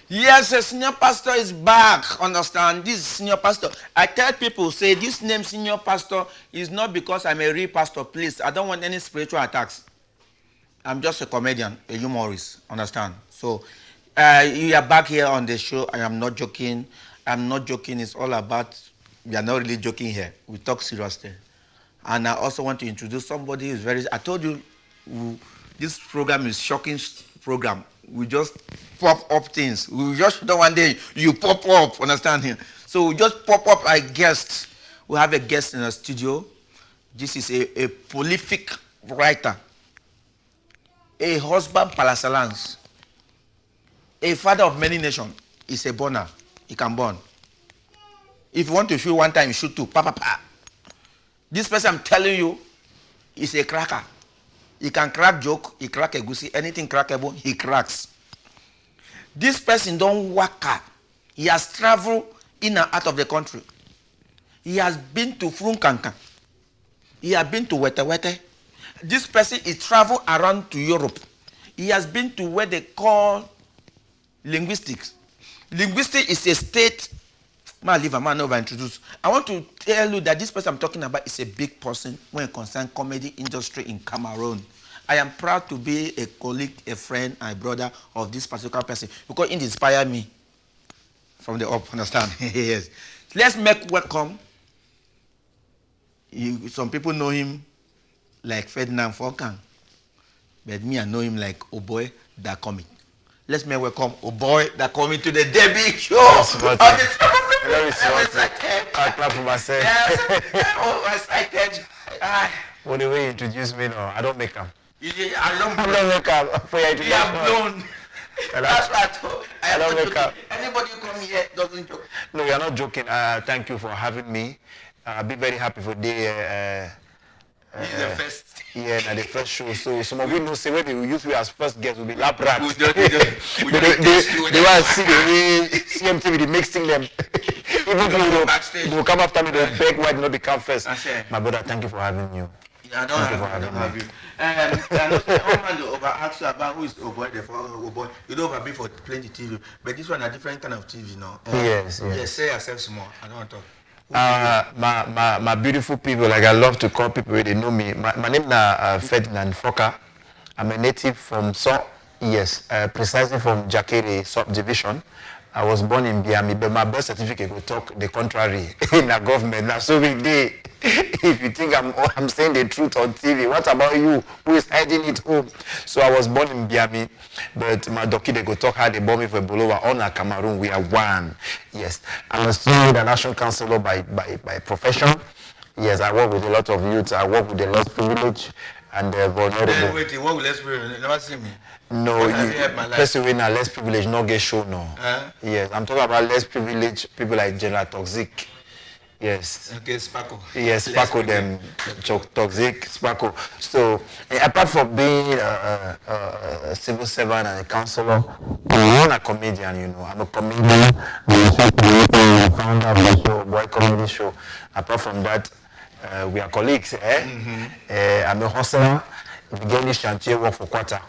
Yes, a senior pastor is back. Understand? This senior pastor. I tell people, say this name senior pastor is not because I'm a real pastor. Please, I don't want any spiritual attacks. I'm just a comedian, a humorist. Understand? So, you are back here on the show. I am not joking. I'm not joking. It's all about, we are not really joking here. We talk seriously. And I also want to introduce somebody who's very, I told you, this program is shocking program. We just pop up things. We just don't one day you pop up, understand here. So we just pop up a guest. We have a guest in the studio. This is a prolific writer, a husband par excellence, a father of many nations. He's a burner. He can burn. If you want to shoot one time, you shoot two. Pa, pa, pa. This person I'm telling you is a cracker. He can crack joke, he crack a goosey, anything crackable, he cracks. This person don't work hard. He has traveled in and out of the country. He has been to Frunkankan. He has been to Wete Wete. This person is traveled around to Europe. He has been to where they call linguistics. Linguistics is a state. Man, leave a man over introduce. I want to tell you that this person I'm talking about is a big person when it concerns comedy industry in Cameroon. I am proud to be a colleague, a friend, and a brother of this particular person because it inspired me from the up. Understand? Yes. Let's make welcome. Some people know him like Ferdinand Fonkan, but me I know him like Oh Boy That Comic. Let's make welcome Oh Boy That Comic to the debut show. I clap for myself. Oh, excited. Well, the way you introduce me now, I don't make them. I don't make them. For your introduction. You have blown. That's what I told. I don't make them. Anybody who come here doesn't joke. No, you're not joking. Thank you for having me. I'll be very happy for the first. Yeah, na the first show. So some of you know say when they will use me as first guest will be lap rat. They want to see the way CMTV they mixing them. Even though they will come after me, they will beg why they not become first. My brother, thank you for having you. I don't have you. I know over ask you about who is Oboy for Oboy. You don't over be for plenty TV, but this one a different kind of TV now. Yes. Yes, say yourself some more. I don't want to talk. My beautiful people, like I love to call people where they know me. My name is Ferdinand Foka. I'm a native from precisely from Jakere subdivision. I was born in Biami, but my birth certificate will talk the contrary in the government. Now, so we did. If you think I'm saying the truth on TV, what about you who is hiding it home? So I was born in Biami, but my doki they go talk how they born me for Bolowa on Cameroon. We are one. Yes, I'm still the national councillor by profession. Yes, I work with a lot of youth. I work with the less privileged and the vulnerable. Then wait, what will less privilege? Never see me. No, person with less privilege not get show no. Yes, I'm talking about less privileged people like General Toxic. Yes. Okay, Sparko. Yes, Sparko them Toxic, Sparko. So apart from being a civil servant and a councillor, I'm a comedian, you know. I'm a comedian, I'm a founder of the show, Boy Comedy Show. Apart from that, we are colleagues. I'm a hustler. We began this chantier work for quarter.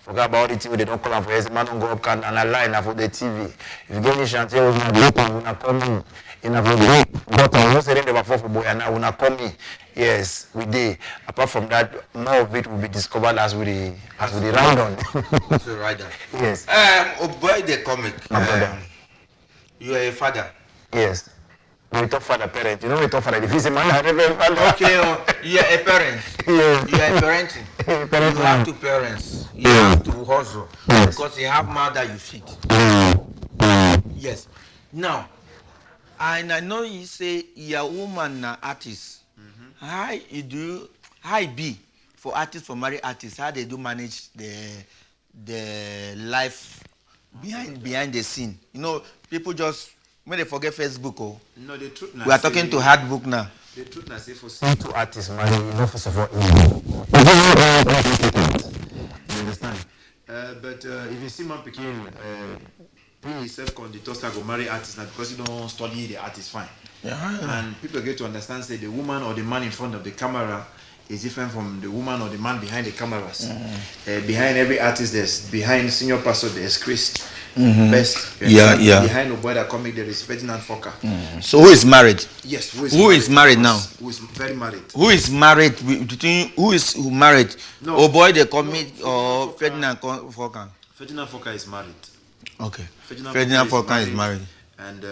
Forget about the TV, they don't call them for yes, man don't go up and a line for the TV. If you get any chantier, we're not coming. In a very but I was saying they were for boy and now we're not coming. Yes, we did. Apart from that, more of it will be discovered as we ride on. As we ride on. Yes. Oh boy, the comic. My brother. You are a father. Yes. We talk father parent. You know we talk father. If he's a man, I never father. Okay, you are a parent. Yes. You are parenting. You have to parents. You have to hustle. Yes. Because you have mouth that you feed. Yes. Now, and I know you say you're a woman artist. How it be for artists, for married artists? How they do manage the life behind the scene? You know, people just when they forget Facebook. Oh, no, the truth. We are talking to hard book now. The truth na say for to artists, man, you know first of all. You understand? But if you see man picking he self-conductor go marry artist now because you don't study the artist fine. Yeah. And people get to understand say the woman or the man in front of the camera is different from the woman or the man behind the cameras. Behind every artist, behind senior pastor there's Chris. Best. Yeah. Behind the boy that comic there is Ferdinand Fokker. So who is married? Yes, Who is married now? Who is very married? Who is married? Between who married? No. Oh boy, they commit or Ferdinand Fokker. Ferdinand Fokker is married. Okay. Ferdinand Fokker is married. And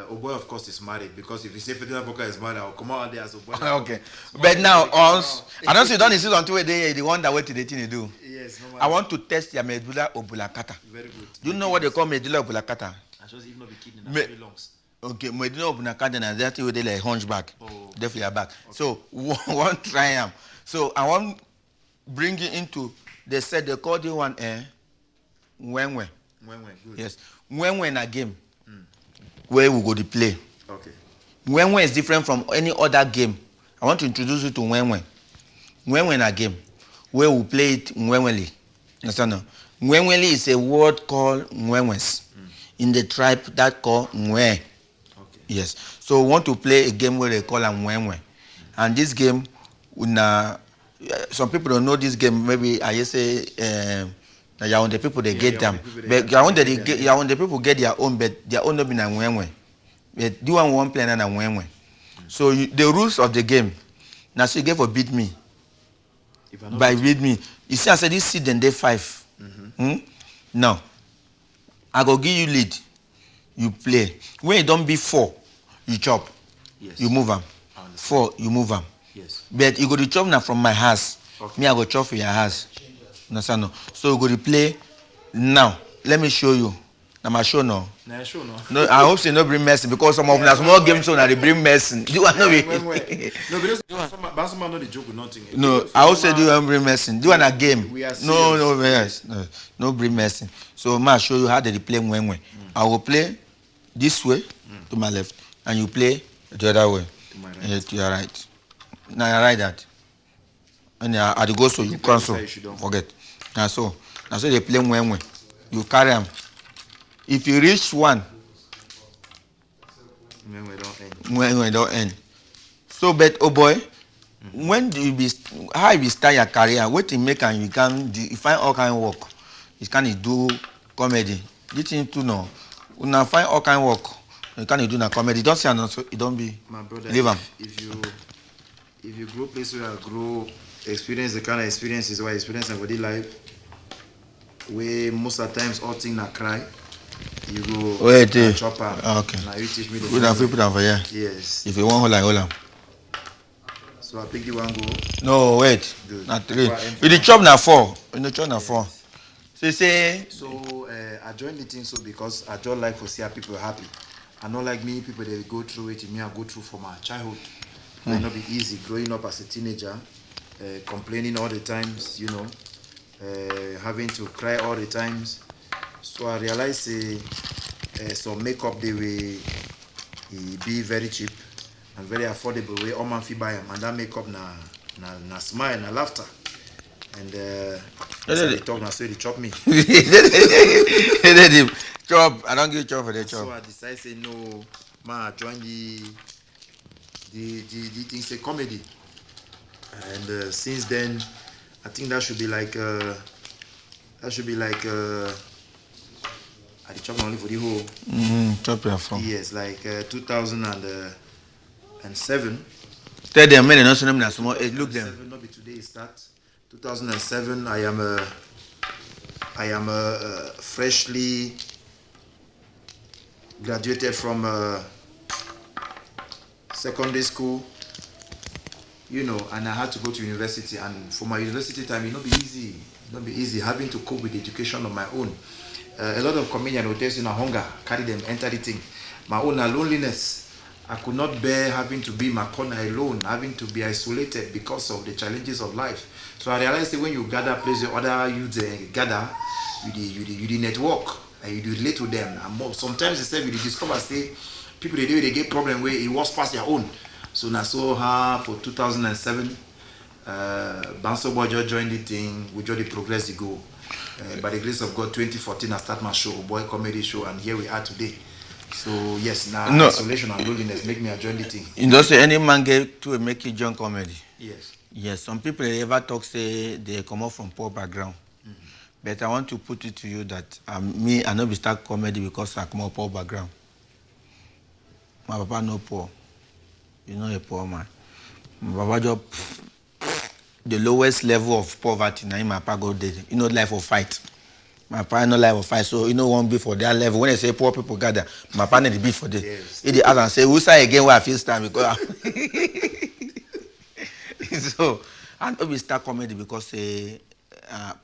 Oboy, of course, is married because if you say Ferdinand Fokker is married, I'll come out there as Oboy. Okay. But now, us, I don't see don't insist on 2 day the one that wait till the thing you do. Yes, no I want to test your medulla oblongata. Very good. Do you know what they call medulla oblongata? I just even not be kidding. Very lungs. Okay, medulla oblongata and that's where they like hunchback. Oh. Definitely your back. Okay. So one triumph. So I want bring it into. They said they called you one Mwenwe. Good. Yes, Mwenwe in a game where we go to play. Okay. Mwenwe is different from any other game. I want to introduce you to Mwenwe. Mwenwe in a game where we play it Mwenweli. Understand? Mwenweli is a word called Mwenwes in the tribe that call Mwe. Okay. Yes. So we want to play a game where they call a Mwenwe. And this game, some people don't know this game. Maybe I just say the people they get them. But the people get their own, but their own not be a Mwenwe. But do one play and a Mwenwe. So the rules of the game, now so you get for beat me. By beat me. You see, I said this seed and day 5. Now, I go give you lead. You play. When you don't be 4, you chop. Yes. You move them. 4, you move them. Yes. But you go to chop now from my house. Okay. Me, I go chop for your house. Understand? No? So you go to play now. Let me show you. Now my show now. Nah, sure no. No, I hope you no bring medicine because some of them small games so now they bring medicine. Do I know it? No, because some know the joke with nothing. No, I also do not bring medicine. Do a game. We are No, yes. No bring medicine. So I show you how they play Mwenwe. I will play this way to my left and you play the other way. To my right. To your right. Now you write that. And at the go so you cancel. Forget. Now so they play Mwenwe. You carry them. If you reach 1, Mwenwe don't end. So but oh boy, when do you be how you start your career? What you make and you find all kind of work. You can do comedy. This thing too no. You find all kind of work. You can do na comedy. Don't say no, so it don't be. My brother, leave them. If you grow place where I grow, experience the kind of experiences where I experience in body life, where most of the times all things I cry. You go wait, chop up. Okay. Now you teach me the put them for here. Yes. If you want hold on. So I pick the one go. No, wait. Good. Not 3. If the chop na 4. You know chop na 4. So you say I joined the thing so because I just like to see how people happy. I know like many people they go through it. Me I go through from my childhood. It may not be easy growing up as a teenager, complaining all the times, you know, having to cry all the times. So I realized some makeup they will be very cheap and very affordable. Way all man fi buy them, and that makeup na smile, na laughter, and so they talk now, so they chop me. Chop. I don't give chop for the chop. So I decided say no, man. I join the thing say comedy, and since then, I think that should be like I chop only for the whole. Chop your phone. Yes, like 2007. Tell them men not them na small age. Look them. Not be today it start. 2007. I am freshly graduated from secondary school. You know, and I had to go to university. And for my university time, it not be easy. It not be easy having to cope with the education of my own. A lot of comedians will tell you hunger, carry them, enter the thing. My own loneliness. I could not bear having to be in my corner alone, having to be isolated because of the challenges of life. So I realized that when you gather places, other youths gather, you network and you relate to them. And more, sometimes instead you discover say people they get problem where it was past their own. So now for 2007, Banso Boy just joined the thing. We just progress the goal. By the grace of God, 2014, I start my show, boy comedy show, and here we are today. So yes, now isolation and loneliness make me join the thing. You don't say any man get to make you join comedy. Yes. Yes, some people ever talk say they come up from poor background. But I want to put it to you that me, I know we start comedy because I come up poor background. My papa no poor. You know a poor man. My papa just the lowest level of poverty. Now my papa go there. You know life of fight. My papa no life of fight. So you know one be for their level. When they say poor people gather, my papa need to be for them. Yes. He ask and say, "Who say again where I feel stand?" Because so and we start comedy because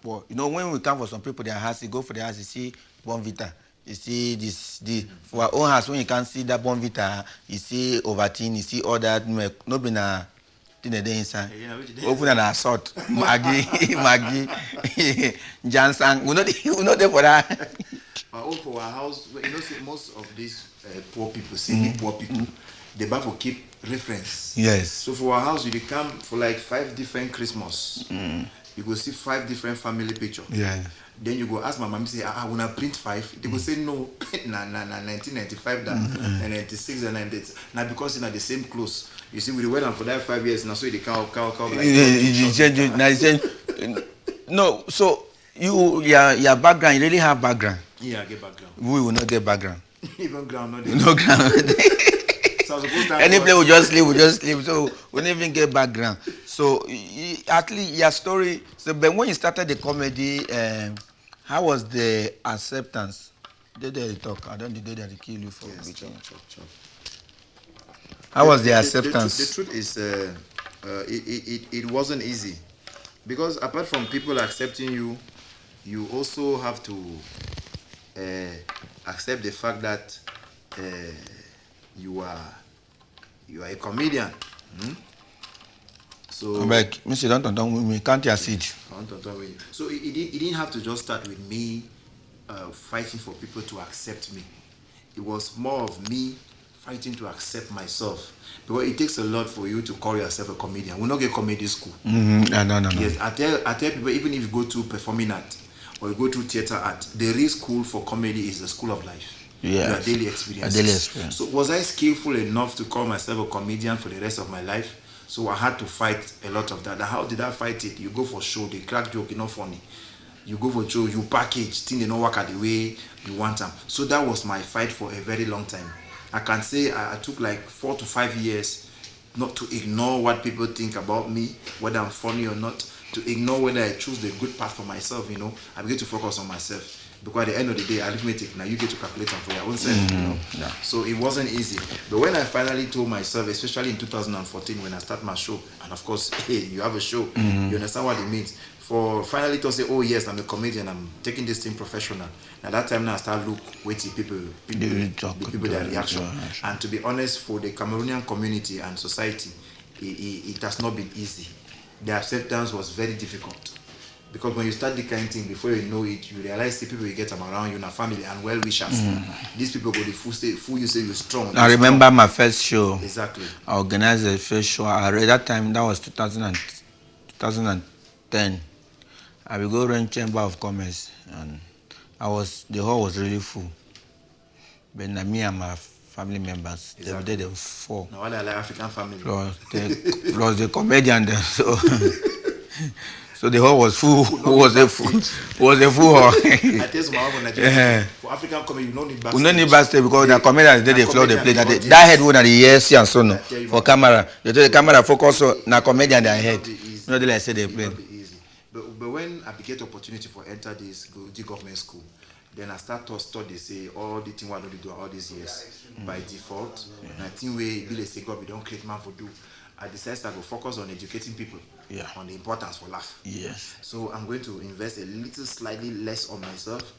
poor. You know when we come for some people their house, you go for their house, you see Bonvita. You see for our own house when you can't see that Bonvita, you see Ovaltine, you see all that milk. No be na thing dey inside. Open an assault, Maggie, Jansan. We know them for that. For our house, you know, see, most of these poor people, semi-poor people, they buy for keep reference. Yes. So for our house, you come for like 5 different Christmas. You go see 5 different family picture. Yeah. Then you go ask my mom, say, I wanna print 5. They go say no, na 1995, that 96 and 98. Now because it's the same clothes. You see, we went on for that 5 years. Now so they cow like. No, so your background, you really have background. Yeah, I get background. We will not get background. Even ground, not No ground. So any place we just sleep. So we don't even get background. So at least your story. So, but when you started the comedy, how was the acceptance? Did they talk? I don't think they kill you for chop. How was the acceptance? The truth is, it wasn't easy, because apart from people accepting you, you also have to accept the fact that you are a comedian. So Like, Mr. Don't with me. Can't you see? So it didn't have to just start with me fighting for people to accept me. It was more of me fighting to accept myself, because it takes a lot for you to call yourself a comedian. We're not get comedy school. No. Yes, I tell people, even if you go to performing art or you go to theater art, the real school for comedy is the school of life. Yeah. Your daily experiences. So was I skillful enough to call myself a comedian for the rest of my life? So I had to fight a lot of that. How did I fight it? You go for show, they crack joke, you know, funny. You go for show, you package, things they don't work at the way you want them. So that was my fight for a very long time. I can say I took like 4 to 5 years not to ignore what people think about me, whether I'm funny or not, to ignore whether I choose the good path for myself, you know. I begin to focus on myself. Because at the end of the day, arithmetic, now you get to calculate them for your own self, you know. Yeah. So it wasn't easy. But when I finally told myself, especially in 2014 when I start my show, and of course, hey, you have a show, you understand what it means. For finally to say, oh yes, I'm a comedian, I'm taking this thing professional. At that time now I start look, waiting people their reaction. And to be honest, for the Cameroonian community and society, it has not been easy. The acceptance was very difficult. Because when you start the kind of thing, before you know it, you realize the people you get around you, in a family and well wishers. These people go the full you say you're strong. I remember my first show. Exactly. I organized the first show. At that time, that was 2010. I will go run Chamber of Commerce, and the hall was really full. But now me and my family members, Exactly. they were 4. Now, what I like African family. Plus the comedian there. So the hall was full. Was a full hall. I tell my wife Nigeria, for African comedy, you don't need backstage. We don't need backstage because the comedians they floor the plate. That head one at the ears and so no for camera. They tell the camera focus on na comedian their head. No, they like say they play. But when I get opportunity for enter this government school, then I start to study, say all the things I don't do all these years by default. And I think we say God, we don't create man for do. I decided to go focus on educating people on the importance for life. Yes. So I'm going to invest a little slightly less on myself,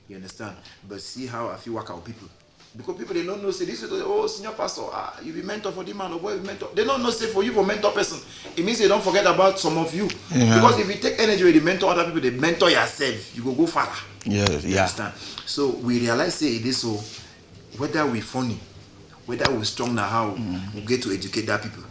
you understand? But see how I feel work out people. Because people they don't know say this is senior pastor, you be mentor for the man or boy mentor. They don't know say for you for mentor person. It means they don't forget about some of you. Yeah. Because if you take energy with the mentor other people, they mentor yourself, you go farther. Yes, you understand? So we realize say it is so whether we funny, whether we strong now how we get to educate that people.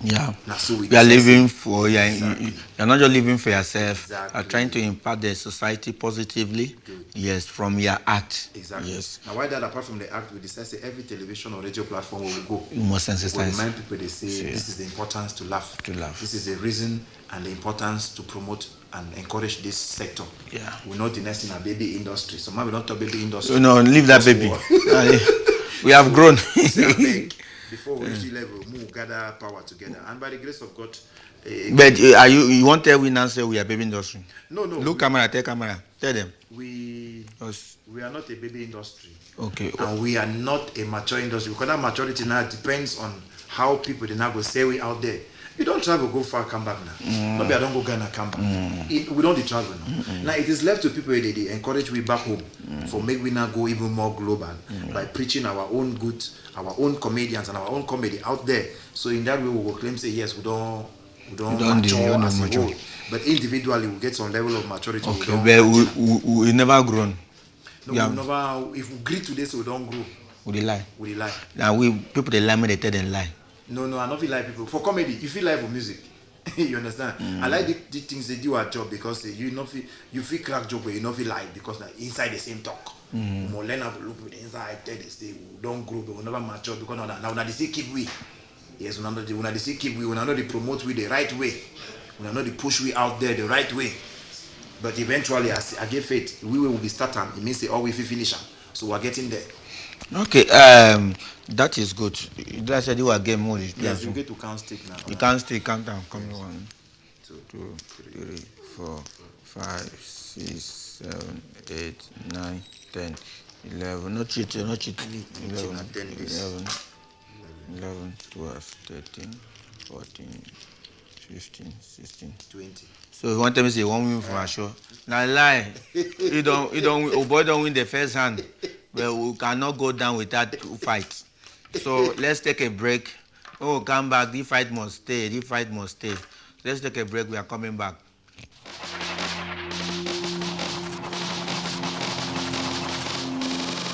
Yeah. Now, so we You are decide, living for, exactly. you're not just living for yourself. Exactly. You're trying to impact the society positively. Good. Yes, from your act. Exactly. Yes. Now, why that apart from the act, we decide say every television or radio platform where we go, You must we sensitize. remind people, they say this is the importance to laugh. To laugh. This is the reason and the importance to promote and encourage this sector. Yeah. We're not the next in a baby industry. So man, we don't talk baby industry. No, leave that baby. We have grown. Before we reach the level, we gather power together. And by the grace of God, But are you want to tell we now say we are baby industry? no. Look camera, tell camera. Tell them. We Yes. are not a baby industry. Okay. And we are not a mature industry, because that maturity now depends on how people they now go say we out there. You don't travel, go far, come back now. Maybe I don't go Ghana, come back. We don't travel now. Now it is left to people they encourage we back home for make we now go even more global by preaching our own good, our own comedians and our own comedy out there. So in that way we will claim say yes, we don't mature as a whole. But individually we get some level of maturity. Okay, but we never grown. No, we never. If we agree today, so we don't grow. We lie. We lie. Now people they lie me, they tell them lie. No, I don't feel like people. For comedy, you feel like for music. You understand? I like the things they do at job, because you feel crack joke, but you not feel like, because like, inside the same talk. More learn how to look with the inside. Tell they say we don't grow, but we never mature, because now they say keep we. Yes, when they say keep we, when they promote we the right way, when they push we out there the right way. But eventually, I get faith. We will be starting. It means they always finish them. So we're getting there. Okay, that is good. I said you are game mode. Yes, you get to count stick now. You can't stay, count down. Come Yes. 1, 2, 3, 4, 5, 6, 7, 8, 9, 10, 11. No cheat, no cheat. 11, 12, 13, 14, 15, 16, 20. So you want to say one win for a show? Now lie. You don't. Oh boy, don't win the first hand. But we cannot go down without fight. So let's take a break. Oh, come back. The fight must stay. Let's take a break. We are coming back.